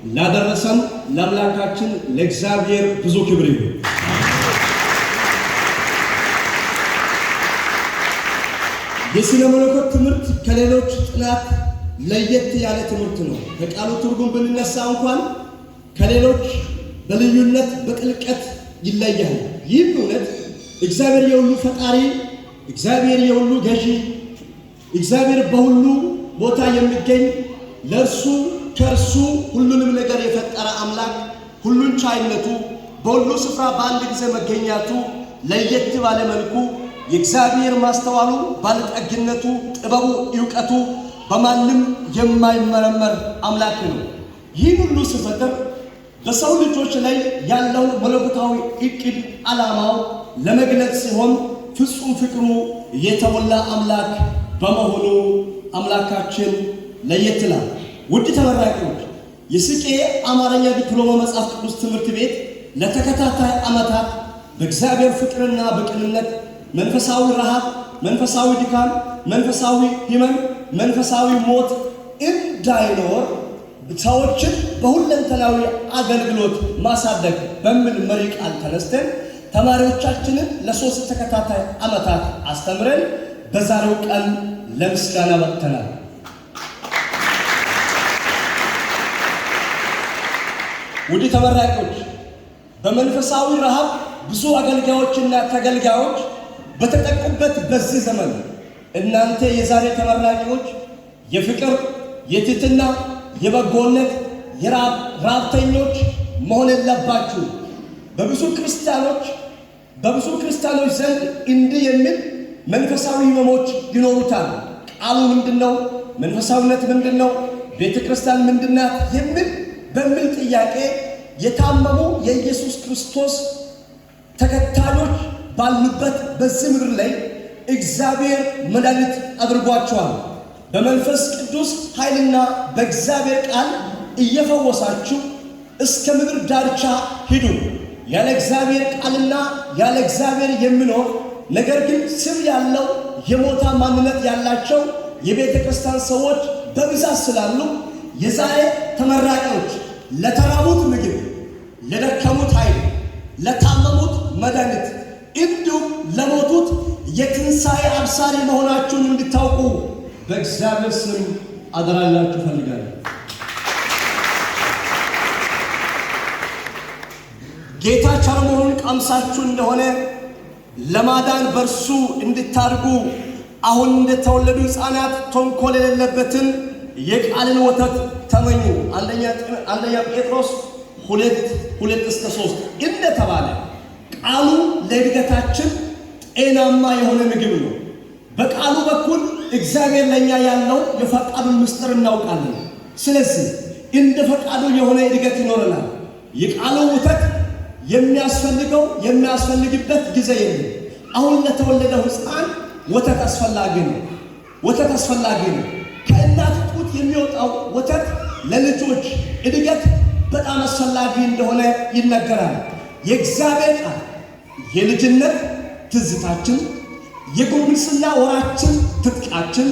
ላደረሰን ለአምላካችን ለእግዚአብሔር ብዙ ክብር ይሁን። የሥነ መለኮት ትምህርት ከሌሎች ጥናት ለየት ያለ ትምህርት ነው። ከቃሉ ትርጉም ብንነሳ እንኳን ከሌሎች በልዩነት በጥልቀት ይለያል። ይህም እውነት እግዚአብሔር የሁሉ ፈጣሪ፣ እግዚአብሔር የሁሉ ገዢ፣ እግዚአብሔር በሁሉ ቦታ የሚገኝ ለእርሱ ከእርሱ ሁሉንም ነገር የፈጠረ አምላክ ሁሉን ቻይነቱ በሁሉ ስፍራ በአንድ ጊዜ መገኘቱ ለየት ባለ መልኩ የእግዚአብሔር ማስተዋሉ፣ ባለጠግነቱ፣ ጥበቡ፣ ዕውቀቱ በማንም የማይመረመር አምላክ ነው። ይህን ሁሉ ሲፈጥር በሰው ልጆች ላይ ያለውን መለኮታዊ ዕቅድ ዓላማው ለመግለጽ ሲሆን ፍጹም ፍቅሩ የተሞላ አምላክ በመሆኑ አምላካችን ለየት ይላል። ውድ ተመራቂዎች፣ የስቄ አማርኛ ዲፕሎማ መጽሐፍ ቅዱስ ትምህርት ቤት ለተከታታይ ዓመታት በእግዚአብሔር ፍቅርና በቅንነት መንፈሳዊ ረሃብ፣ መንፈሳዊ ድካም፣ መንፈሳዊ ሕመም፣ መንፈሳዊ ሞት እንዳይኖር ሰዎችን በሁለንተናዊ አገልግሎት ማሳደግ በሚል መሪ ቃል ተነስተን ተማሪዎቻችንን ለ3 ተከታታይ ዓመታት አስተምረን በዛሬው ቀን ለምስጋና ወጥተናል። ውድ ተመራቂዎች፣ በመንፈሳዊ ረሃብ ብዙ አገልጋዮችና ተገልጋዮች በተጠቁበት በዚህ ዘመን እናንተ የዛሬ ተመራቂዎች የፍቅር፣ የትህትና፣ የበጎነት፣ የራብተኞች መሆን የለባችሁ። በብዙ ክርስቲያኖች ዘንድ እንዲህ የሚል መንፈሳዊ ህመሞች ይኖሩታል። ቃሉ ምንድነው? መንፈሳዊነት ምንድነው? ቤተ ክርስቲያን ምንድናት? በሚል ጥያቄ የታመሙ የኢየሱስ ክርስቶስ ተከታዮች ባሉበት በዚህ ምድር ላይ እግዚአብሔር መድኃኒት አድርጓቸዋል። በመንፈስ ቅዱስ ኃይልና በእግዚአብሔር ቃል እየፈወሳችሁ እስከ ምድር ዳርቻ ሂዱ። ያለ እግዚአብሔር ቃልና ያለ እግዚአብሔር የሚኖር ነገር ግን ስም ያለው የሞታ ማንነት ያላቸው የቤተ ክርስቲያን ሰዎች በብዛት ስላሉ የዛሬ ተመራቂዎች ለተራቡት ምግብ፣ ለደከሙት ኃይል፣ ለታመሙት መድኃኒት እንዲሁም ለሞቱት የትንሣኤ አብሳሪ መሆናችሁን እንድታውቁ በእግዚአብሔር ስም አደራላችሁ ፈልጋለሁ። ጌታ ቸር መሆኑን ቀምሳችሁ እንደሆነ ለማዳን በእርሱ እንድታድጉ አሁን እንደተወለዱ ሕፃናት ተንኮል የሌለበትን የቃልን ወተት ተመኙ። አንደኛ ጴጥሮስ 2:2-3 እንደተባለ ቃሉ ለእድገታችን ጤናማ የሆነ ምግብ ነው። በቃሉ በኩል እግዚአብሔር ለኛ ያለው የፈቃዱን ምስጢር እናውቃለን። ስለዚህ እንደ ፈቃዱ የሆነ እድገት ይኖረናል። የቃሉ ወተት የሚያስፈልግበት ጊዜ የለም። አሁን ለተወለደው ሕፃን ወተት አስፈላጊ ነው። ከእናት ጡት የሚወጣው ወተት ለልጆች እድገት በጣም አስፈላጊ እንደሆነ ይነገራል። የእግዚአብሔር ቃል የልጅነት ትዝታችን፣ የጉርምስና ወራችን ትጥቃችን፣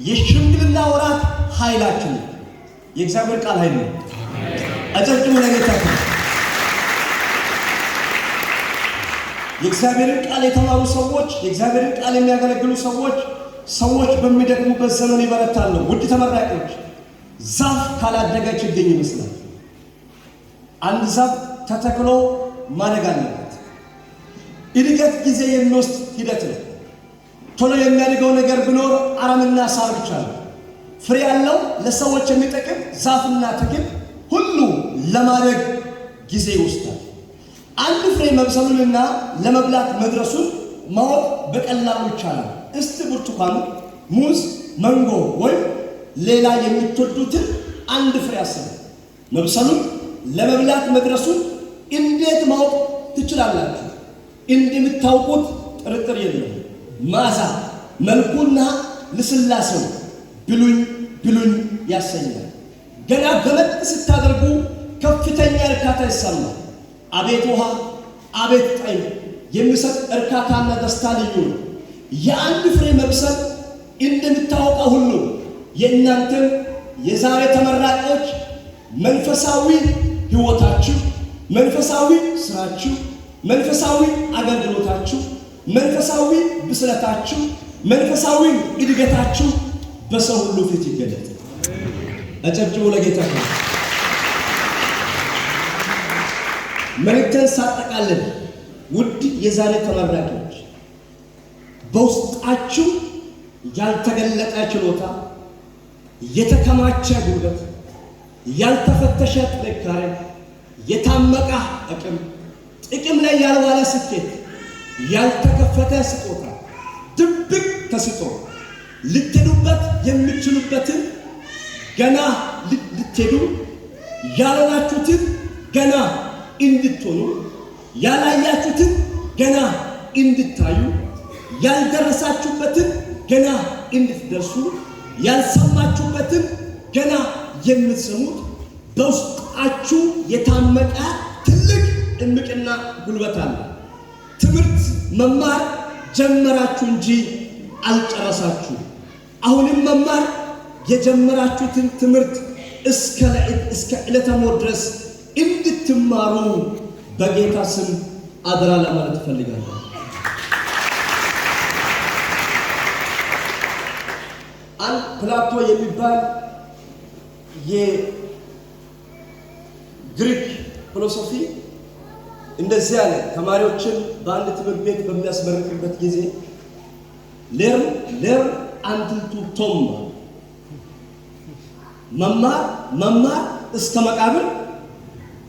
የሽምግልና ወራት ኃይላችን። የእግዚአብሔር ቃል ኃይል ነው። አጨብጭቡ ለጌታ። የእግዚአብሔርን ቃል የተማሩ ሰዎች፣ የእግዚአብሔርን ቃል የሚያገለግሉ ሰዎች በሚደክሙበት ዘመን ይበረታሉ። ውድ ተመራቂዎች፣ ዛፍ ካላደገ ችግኝ ይመስላል። አንድ ዛፍ ተተክሎ ማደግ አለበት። እድገት ጊዜ የሚወስድ ሂደት ነው። ቶሎ የሚያድገው ነገር ቢኖር አረምና ሳር ብቻ ነው። ፍሬ ያለው ለሰዎች የሚጠቅም ዛፍና ተክል ሁሉ ለማደግ ጊዜ ይወስዳል። አንድ ፍሬ መብሰሉንና ለመብላት መድረሱን ማወቅ በቀላሉ ይቻላል። እስቲ ብርቱካን፣ ሙዝ፣ መንጎ ወይም ሌላ የምትወዱትን አንድ ፍሬ አስቡ። መብሰሉን ለመብላት መድረሱን እንዴት ማወቅ ትችላላችሁ? እንደምታውቁት ጥርጥር የለም። ማዛ፣ መልኩና ልስላሴው ብሉኝ ያሰኛል። ገና ገመጥ ስታደርጉ ከፍተኛ እርካታ ይሰማል። አቤት ውሃ፣ አቤት ጣዕም የሚሰጥ እርካታና ደስታ ልዩ ነው። የአንድ ፍሬ መብሰል እንደምታወቀው ሁሉ የእናንተም የዛሬ ተመራቂዎች መንፈሳዊ ሕይወታችሁ፣ መንፈሳዊ ስራችሁ፣ መንፈሳዊ አገልግሎታችሁ፣ መንፈሳዊ ብስለታችሁ፣ መንፈሳዊ እድገታችሁ በሰው ሁሉ ፊት ይገለጥ። አጨብጭቡ ለጌታ። መልእክቴን ሳጠቃልል ውድ የዛሬ ተመራቂዎች በውስጣችሁ ያልተገለጠ ችሎታ፣ የተከማቸ ጉልበት፣ ያልተፈተሸ ጥንካሬ፣ የታመቀ አቅም፣ ጥቅም ላይ ያልዋለ ስኬት፣ ያልተከፈተ ስጦታ፣ ድብቅ ተስጦ ልትሄዱበት የምትችሉበትን ገና ልትሄዱ ያልሆናችሁትን ገና እንድትሆኑ ያላያችሁትን ገና እንድታዩ ያልደረሳችሁበትን ገና እንድትደርሱ ያልሰማችሁበትን ገና የምትሰሙት በውስጣችሁ የታመቀ ትልቅ እምቅና ጉልበት አለ። ትምህርት መማር ጀመራችሁ እንጂ አልጨረሳችሁ። አሁንም መማር የጀመራችሁትን ትምህርት እስከ ዕለተ ሞት ድረስ እንድትማሩ በጌታ ስም አደራ ለማለት እፈልጋለሁ። አንድ ፕላቶ የሚባል የግሪክ ፊሎሶፊ እንደዚህ ያለ ተማሪዎችን በአንድ ትምህርት ቤት በሚያስመርቅበት ጊዜ learn until to tomb መማር እስከ መቃብር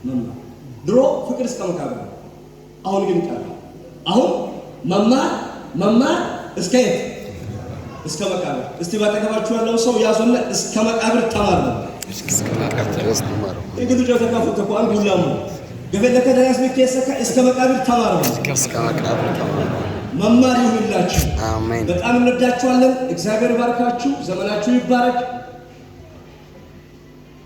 መማር። ድሮ ፍቅር እስከ መቃብር፣ አሁን ግን ቀረ። አሁን መማር እስከ የት? እስከ መቃብር። እስቲ ባጠገባችሁ ያለው ሰው ያዙና እስከ መቃብር ተማሩ። እንግዲህ ጆተ ካፉ ተቋም ሁላሙ ገበለከ ደራስ በከሰከ እስከ መቃብር ተማሩ። መማር ይሁንላችሁ። አሜን። በጣም እንወዳችኋለን። እግዚአብሔር ይባርካችሁ። ዘመናችሁ ይባረክ።